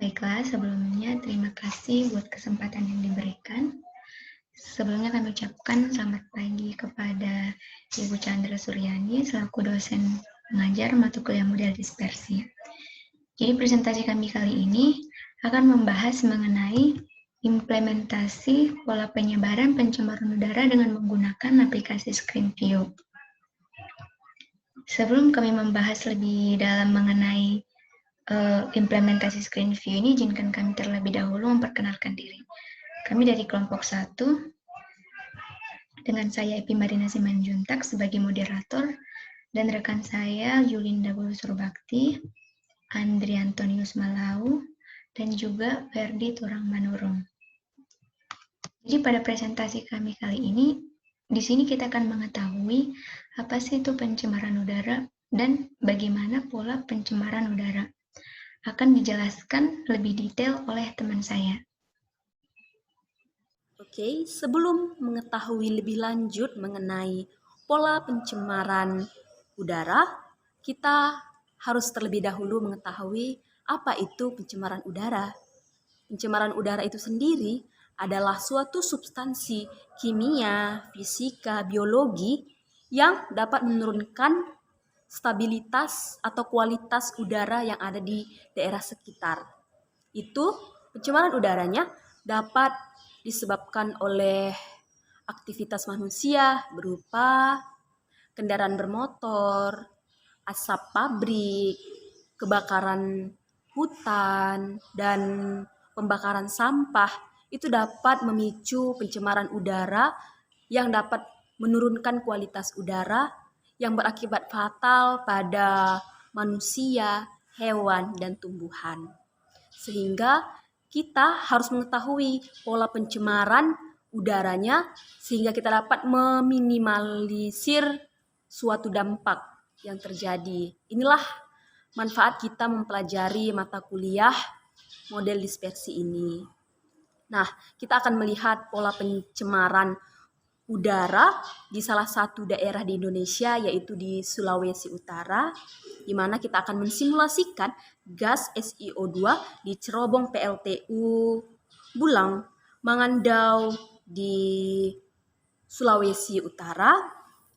Baiklah, sebelumnya terima kasih buat kesempatan yang diberikan. Sebelumnya kami ucapkan selamat pagi kepada Ibu Chandra Suryani selaku dosen pengajar mata kuliah model dispersi. Jadi presentasi kami kali ini akan membahas mengenai implementasi pola penyebaran pencemaran udara dengan menggunakan aplikasi Screen View. Sebelum kami membahas lebih dalam mengenai implementasi Screen View ini, izinkan kami terlebih dahulu memperkenalkan diri. Kami dari kelompok 1, dengan saya Epi Marina Simanjuntak sebagai moderator, dan rekan saya Yulinda Bulu Surbakti, Andri Antonius Malau, dan juga Ferdi Turang Manurung. Jadi pada presentasi kami kali ini, di sini kita akan mengetahui apa sih itu pencemaran udara dan bagaimana pola pencemaran udara. Akan dijelaskan lebih detail oleh teman saya. Oke, sebelum mengetahui lebih lanjut mengenai pola pencemaran udara, kita harus terlebih dahulu mengetahui apa itu pencemaran udara. Pencemaran udara itu sendiri adalah suatu substansi kimia, fisika, biologi yang dapat menurunkan stabilitas atau kualitas udara yang ada di daerah sekitar. Itu pencemaran udaranya dapat disebabkan oleh aktivitas manusia berupa kendaraan bermotor, asap pabrik, kebakaran hutan, dan pembakaran sampah. Itu dapat memicu pencemaran udara yang dapat menurunkan kualitas udara yang berakibat fatal pada manusia, hewan, dan tumbuhan. Sehingga kita harus mengetahui pola pencemaran udaranya sehingga kita dapat meminimalisir suatu dampak yang terjadi. Inilah manfaat kita mempelajari mata kuliah model dispersi ini. Nah, kita akan melihat pola pencemaran udara di salah satu daerah di Indonesia, yaitu di Sulawesi Utara, di mana kita akan mensimulasikan gas SiO2 di cerobong PLTU Bulang, Mangandau di Sulawesi Utara,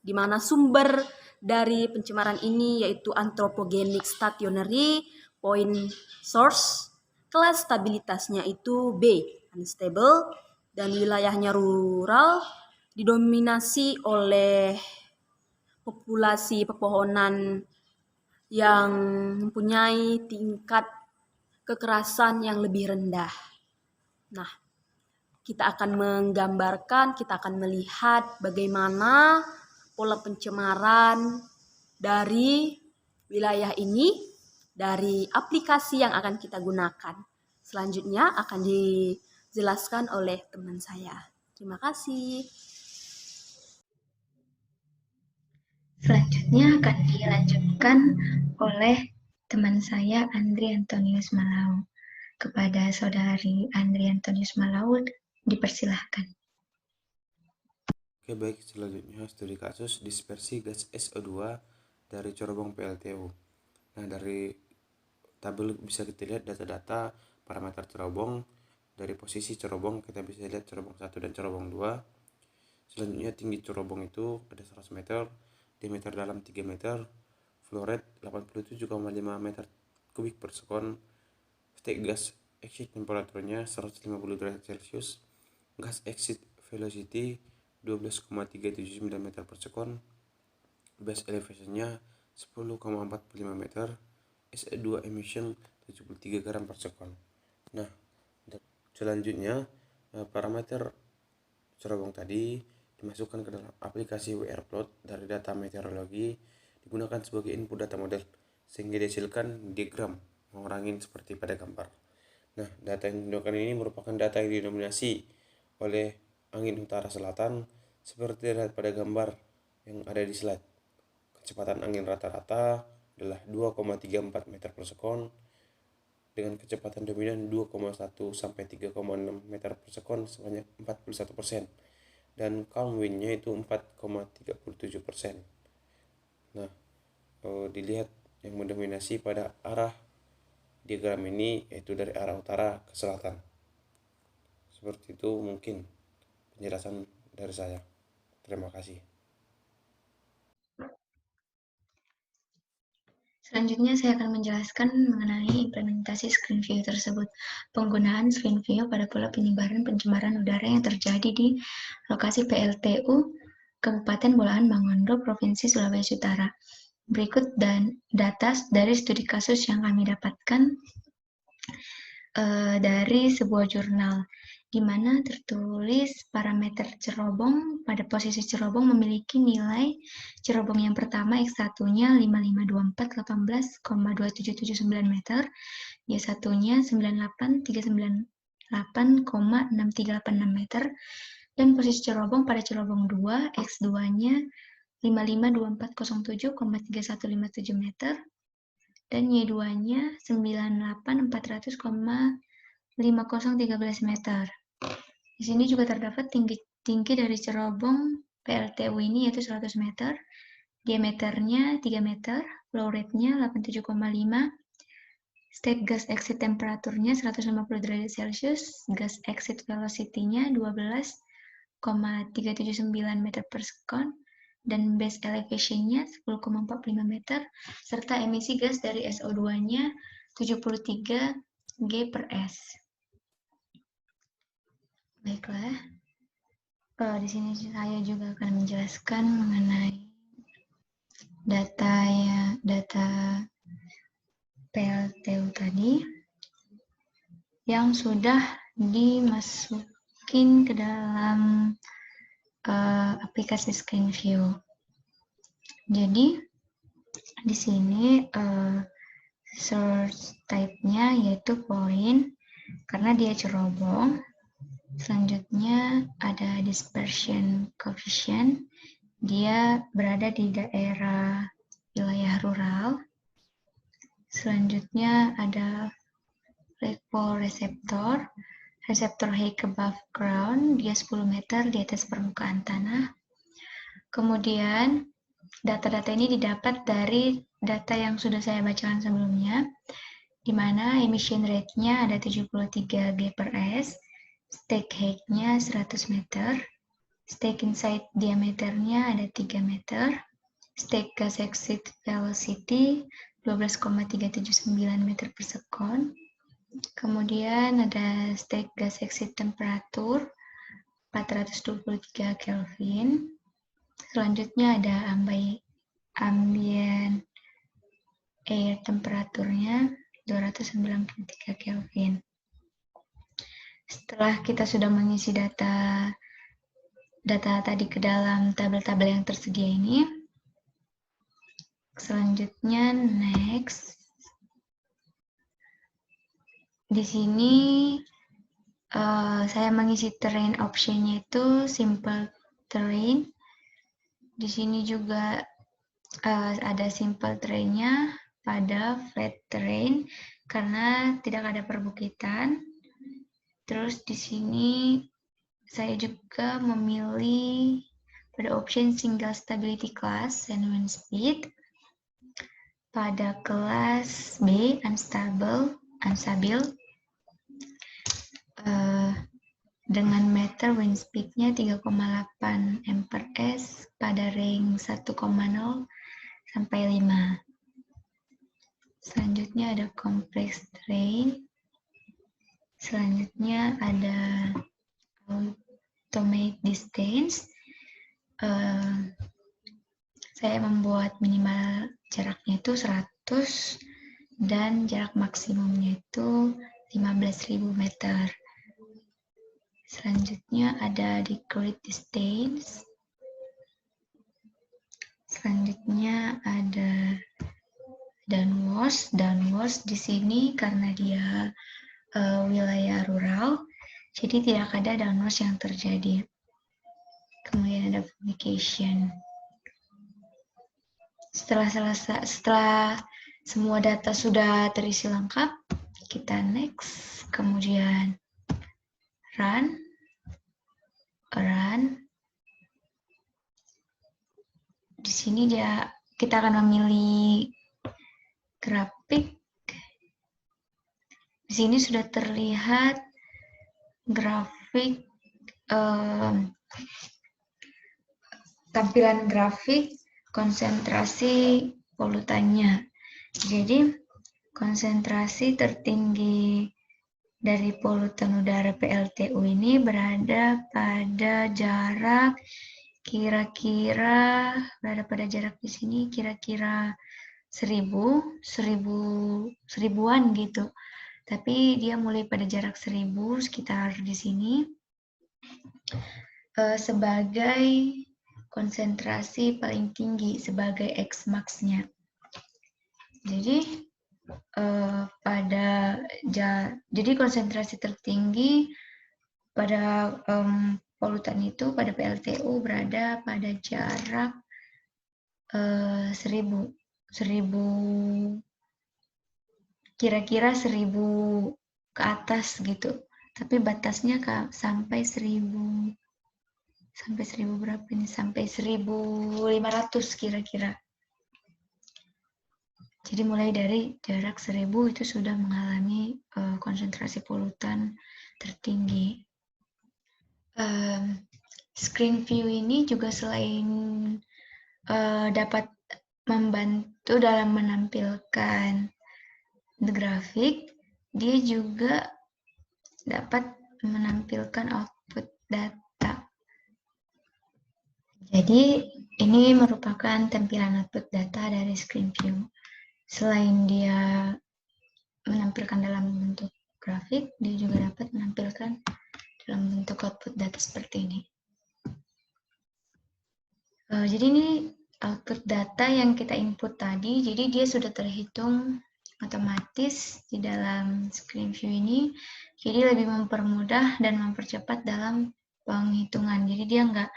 di mana sumber dari pencemaran ini yaitu anthropogenic stationary point source, kelas stabilitasnya itu B, unstable, dan wilayahnya rural, didominasi oleh populasi pepohonan yang mempunyai tingkat kekerasan yang lebih rendah. Nah, kita akan menggambarkan, kita akan melihat bagaimana pola pencemaran dari wilayah ini, dari aplikasi yang akan kita gunakan. Selanjutnya akan dijelaskan oleh teman saya. Terima kasih. Selanjutnya akan dilanjutkan oleh teman saya Andri Antonius Malau. Kepada saudari Andri Antonius Malau, dipersilahkan. Oke, baik, selanjutnya studi kasus dispersi gas SO2 dari cerobong PLTU. Nah, dari tabel bisa kita lihat data-data parameter cerobong. Dari posisi cerobong kita bisa lihat cerobong 1 dan cerobong 2. Selanjutnya tinggi cerobong itu ada 100 meter, diameter dalam 3 meter, flow rate 87,5 meter kubik per sekon, state gas exit temperaturnya 150 derajat Celcius, gas exit velocity 12,379 meter per sekon, base elevationnya 10,45 meter, SO2 emission 73 gram per sekon. Nah, selanjutnya parameter cerobong tadi dimasukkan ke dalam aplikasi WRplot dari data meteorologi, digunakan sebagai input data model sehingga dihasilkan diagram mengurangin seperti pada gambar. Nah, data yang digunakan ini merupakan data yang didominasi oleh angin utara selatan seperti terlihat pada gambar yang ada di slide. Kecepatan angin rata-rata adalah 2,34 meter per sekon dengan kecepatan dominan 2,1 sampai 3,6 meter per sekon sebanyak 41%. Dan calm wind-nya itu 4,37%. Nah, dilihat yang mendominasi pada arah diagram ini yaitu dari arah utara ke selatan. Seperti itu mungkin penjelasan dari saya. Terima kasih. Selanjutnya saya akan menjelaskan mengenai implementasi screen view tersebut. Penggunaan screen view pada pola penyebaran pencemaran udara yang terjadi di lokasi PLTU Kabupaten Bolaang Mongondo, Provinsi Sulawesi Utara. Berikut data dari studi kasus yang kami dapatkan dari sebuah jurnal, di mana tertulis parameter cerobong pada posisi cerobong memiliki nilai cerobong yang pertama X1-nya 552418,2779 meter, Y1-nya 98398,6386 meter, dan posisi cerobong pada cerobong 2 X2-nya 552407,3157 meter, dan Y2-nya 98400,5013 meter. Di sini juga terdapat tinggi dari cerobong PLTU ini yaitu 100 meter, diameternya 3 meter, flow rate-nya 87,5, state gas exit temperaturnya 150 derajat Celcius, gas exit velocity-nya 12,379 meter per second, dan base elevation-nya 10,45 meter, serta emisi gas dari SO2-nya 73 G per S. Baiklah, di sini saya juga akan menjelaskan mengenai data PLTU tadi yang sudah dimasukin ke dalam aplikasi screen view. Jadi di sini source type-nya yaitu point karena dia cerobong. Selanjutnya ada dispersion coefficient, dia berada di daerah wilayah rural. Selanjutnya ada reseptor height above ground, dia 10 meter di atas permukaan tanah. Kemudian data-data ini didapat dari data yang sudah saya bacakan sebelumnya, di mana emission rate-nya ada 73 G per S, stake height-nya 100 meter, stake inside diameternya ada 3 meter, stake gas exit velocity 12,379 meter per second, kemudian ada stake gas exit temperatur 423 Kelvin, selanjutnya ada ambient air temperaturnya 293 Kelvin. Setelah kita sudah mengisi data tadi ke dalam tabel-tabel yang tersedia ini, selanjutnya next. Di sini saya mengisi terrain option-nya itu simple terrain. Di sini juga ada simple terrain-nya pada flat terrain karena tidak ada perbukitan. Terus di sini saya juga memilih pada option single stability class and wind speed. Pada kelas B unstable dengan meter wind speed-nya 3,8 m per s pada range 1,0 sampai 5. Selanjutnya ada complex terrain. Selanjutnya ada automate distance. Saya membuat minimal jaraknya itu 100 dan jarak maksimumnya itu 15.000 meter. Selanjutnya ada decrease distance. Selanjutnya ada downwash. Downwash di sini karena dia wilayah rural, jadi tidak ada downwash yang terjadi. Kemudian ada publication. Setelah semua data sudah terisi lengkap, kita next, kemudian run. Di sini kita akan memilih grafik Di sini sudah terlihat grafik tampilan grafik konsentrasi polutannya. Jadi konsentrasi tertinggi dari polutan udara PLTU ini berada pada jarak di sini kira-kira 1000-1000-an gitu. Tapi dia mulai pada jarak 1000 sekitar di sini sebagai konsentrasi paling tinggi, sebagai X-max-nya. Jadi jadi konsentrasi tertinggi pada polutan itu pada PLTU berada pada jarak 1000 kira-kira 1000 ke atas gitu. Tapi batasnya sampai 1000 berapa ini? Sampai 1500 kira-kira. Jadi mulai dari jarak 1000 itu sudah mengalami konsentrasi polutan tertinggi. Screen view ini juga selain dapat membantu dalam menampilkan grafik, dia juga dapat menampilkan output data. Jadi ini merupakan tampilan output data dari screen view. Selain dia menampilkan dalam bentuk grafik, dia juga dapat menampilkan dalam bentuk output data seperti ini. Jadi ini output data yang kita input tadi, jadi dia sudah terhitung otomatis di dalam screen view ini, jadi lebih mempermudah dan mempercepat dalam penghitungan. Jadi dia nggak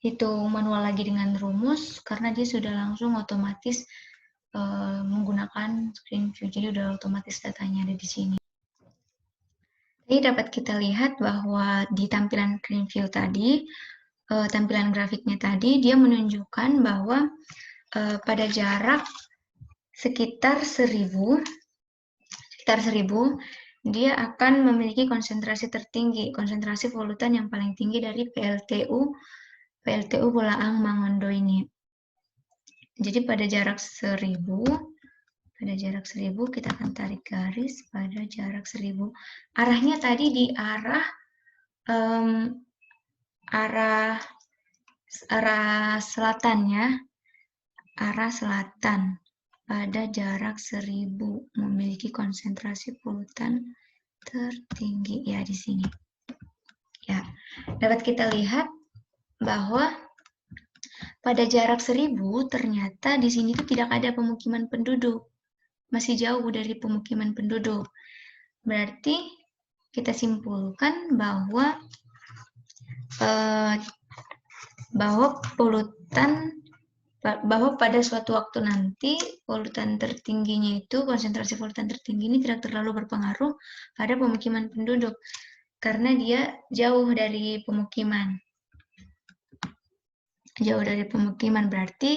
hitung manual lagi dengan rumus, karena dia sudah langsung otomatis menggunakan screen view, jadi udah otomatis datanya ada di sini. Jadi dapat kita lihat bahwa di tampilan screen view tadi, tampilan grafiknya tadi, dia menunjukkan bahwa pada jarak sekitar 1000, dia akan memiliki konsentrasi tertinggi, konsentrasi polutan yang paling tinggi dari PLTU Bolaang Mangondo ini. Jadi pada jarak 1000 kita akan tarik garis pada jarak 1000. Arahnya tadi di arah selatan ya, arah selatan pada jarak 1000 memiliki konsentrasi polutan tertinggi ya di sini. Ya, dapat kita lihat bahwa pada jarak 1000 ternyata di sini tuh tidak ada pemukiman penduduk. Masih jauh dari pemukiman penduduk. Berarti kita simpulkan bahwa pada suatu waktu nanti polutan tertingginya itu, konsentrasi polutan tertinggi ini tidak terlalu berpengaruh pada pemukiman penduduk karena dia jauh dari pemukiman. Berarti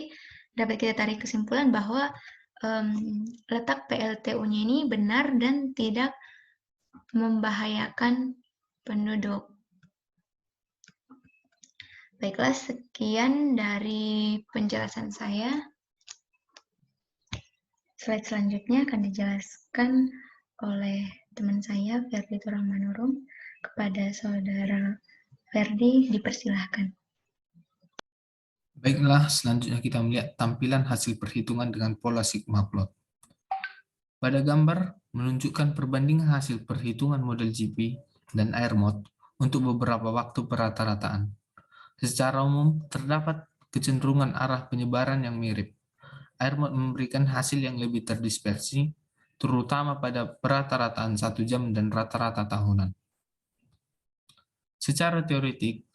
dapat kita tarik kesimpulan bahwa letak PLTU-nya ini benar dan tidak membahayakan penduduk. Baiklah, sekian dari penjelasan saya. Slide selanjutnya akan dijelaskan oleh teman saya, Verdi Turang Manurung. Kepada saudara Verdi, dipersilahkan. Baiklah, selanjutnya kita melihat tampilan hasil perhitungan dengan pola sigma plot. Pada gambar menunjukkan perbandingan hasil perhitungan model GP dan AirMod untuk beberapa waktu perata-rataan. Secara umum, terdapat kecenderungan arah penyebaran yang mirip. AirMod memberikan hasil yang lebih terdispersi, terutama pada perata-rataan 1 jam dan rata-rata tahunan. Secara teoretik,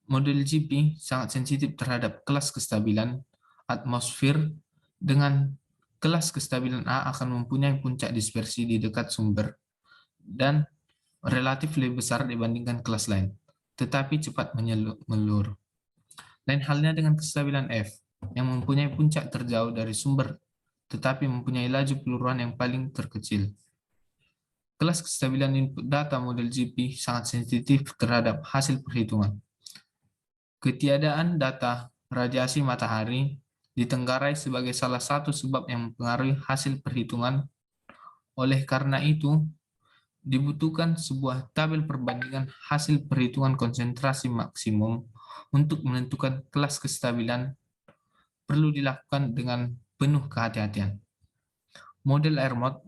model GP sangat sensitif terhadap kelas kestabilan atmosfer, dengan kelas kestabilan A akan mempunyai puncak dispersi di dekat sumber dan relatif lebih besar dibandingkan kelas lain, tetapi cepat menyeluruh. Lain halnya dengan kestabilan F, yang mempunyai puncak terjauh dari sumber, tetapi mempunyai laju peluruhan yang paling terkecil. kelas kestabilan input data model GP sangat sensitif terhadap hasil perhitungan. Ketiadaan data radiasi matahari ditenggarai sebagai salah satu sebab yang mempengaruhi hasil perhitungan. Oleh karena itu, dibutuhkan sebuah tabel perbandingan hasil perhitungan konsentrasi maksimum untuk menentukan kelas kestabilan perlu dilakukan dengan penuh kehati-hatian. Model AirMod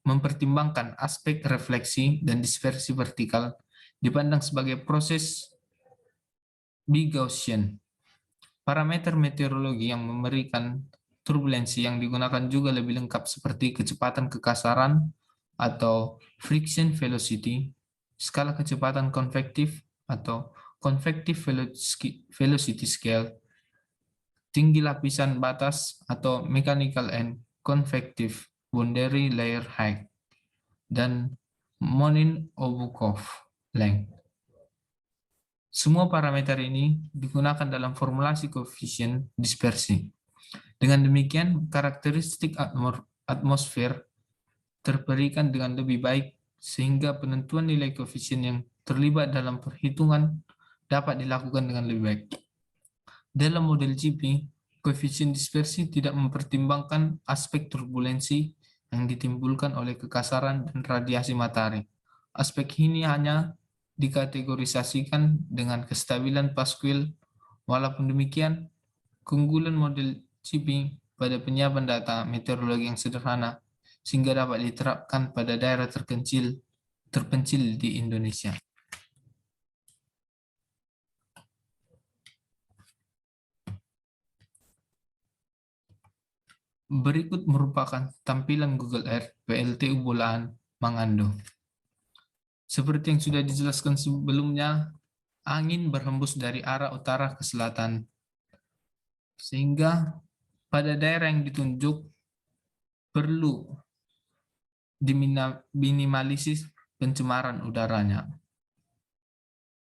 mempertimbangkan aspek refleksi dan dispersi vertikal dipandang sebagai proses Gaussian. Parameter meteorologi yang memberikan turbulensi yang digunakan juga lebih lengkap seperti kecepatan kekasaran atau friction velocity, skala kecepatan konvektif atau convective velocity scale, tinggi lapisan batas atau mechanical and convective boundary layer height, dan Monin-Obukhov length. Semua parameter ini digunakan dalam formulasi koefisien dispersi. Dengan demikian, karakteristik atmosfer terberikan dengan lebih baik sehingga penentuan nilai koefisien yang terlibat dalam perhitungan dapat dilakukan dengan lebih baik. Dalam model GP, koefisien dispersi tidak mempertimbangkan aspek turbulensi yang ditimbulkan oleh kekasaran dan radiasi matahari. Aspek ini hanya dikategorisasikan dengan kestabilan Pascal. Walaupun demikian, keunggulan model GP pada penyiapan data meteorologi yang sederhana sehingga dapat diterapkan pada daerah terpencil di Indonesia. Berikut merupakan tampilan Google Earth PLTU Bolaan Mangando. Seperti yang sudah dijelaskan sebelumnya, angin berhembus dari arah utara ke selatan, sehingga pada daerah yang ditunjuk perlu diminimalisir pencemaran udaranya.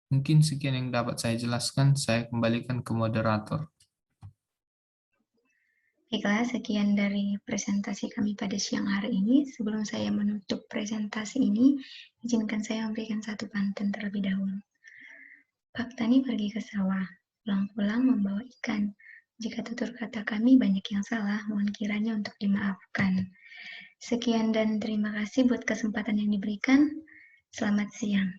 Mungkin sekian yang dapat saya jelaskan, saya kembalikan ke moderator. Baiklah, sekian dari presentasi kami pada siang hari ini. Sebelum saya menutup presentasi ini, izinkan saya memberikan satu pantun terlebih dahulu. Pak Tani pergi ke sawah, pulang-pulang membawa ikan. Jika tutur kata kami banyak yang salah, mohon kiranya untuk dimaafkan. Sekian dan terima kasih buat kesempatan yang diberikan. Selamat siang.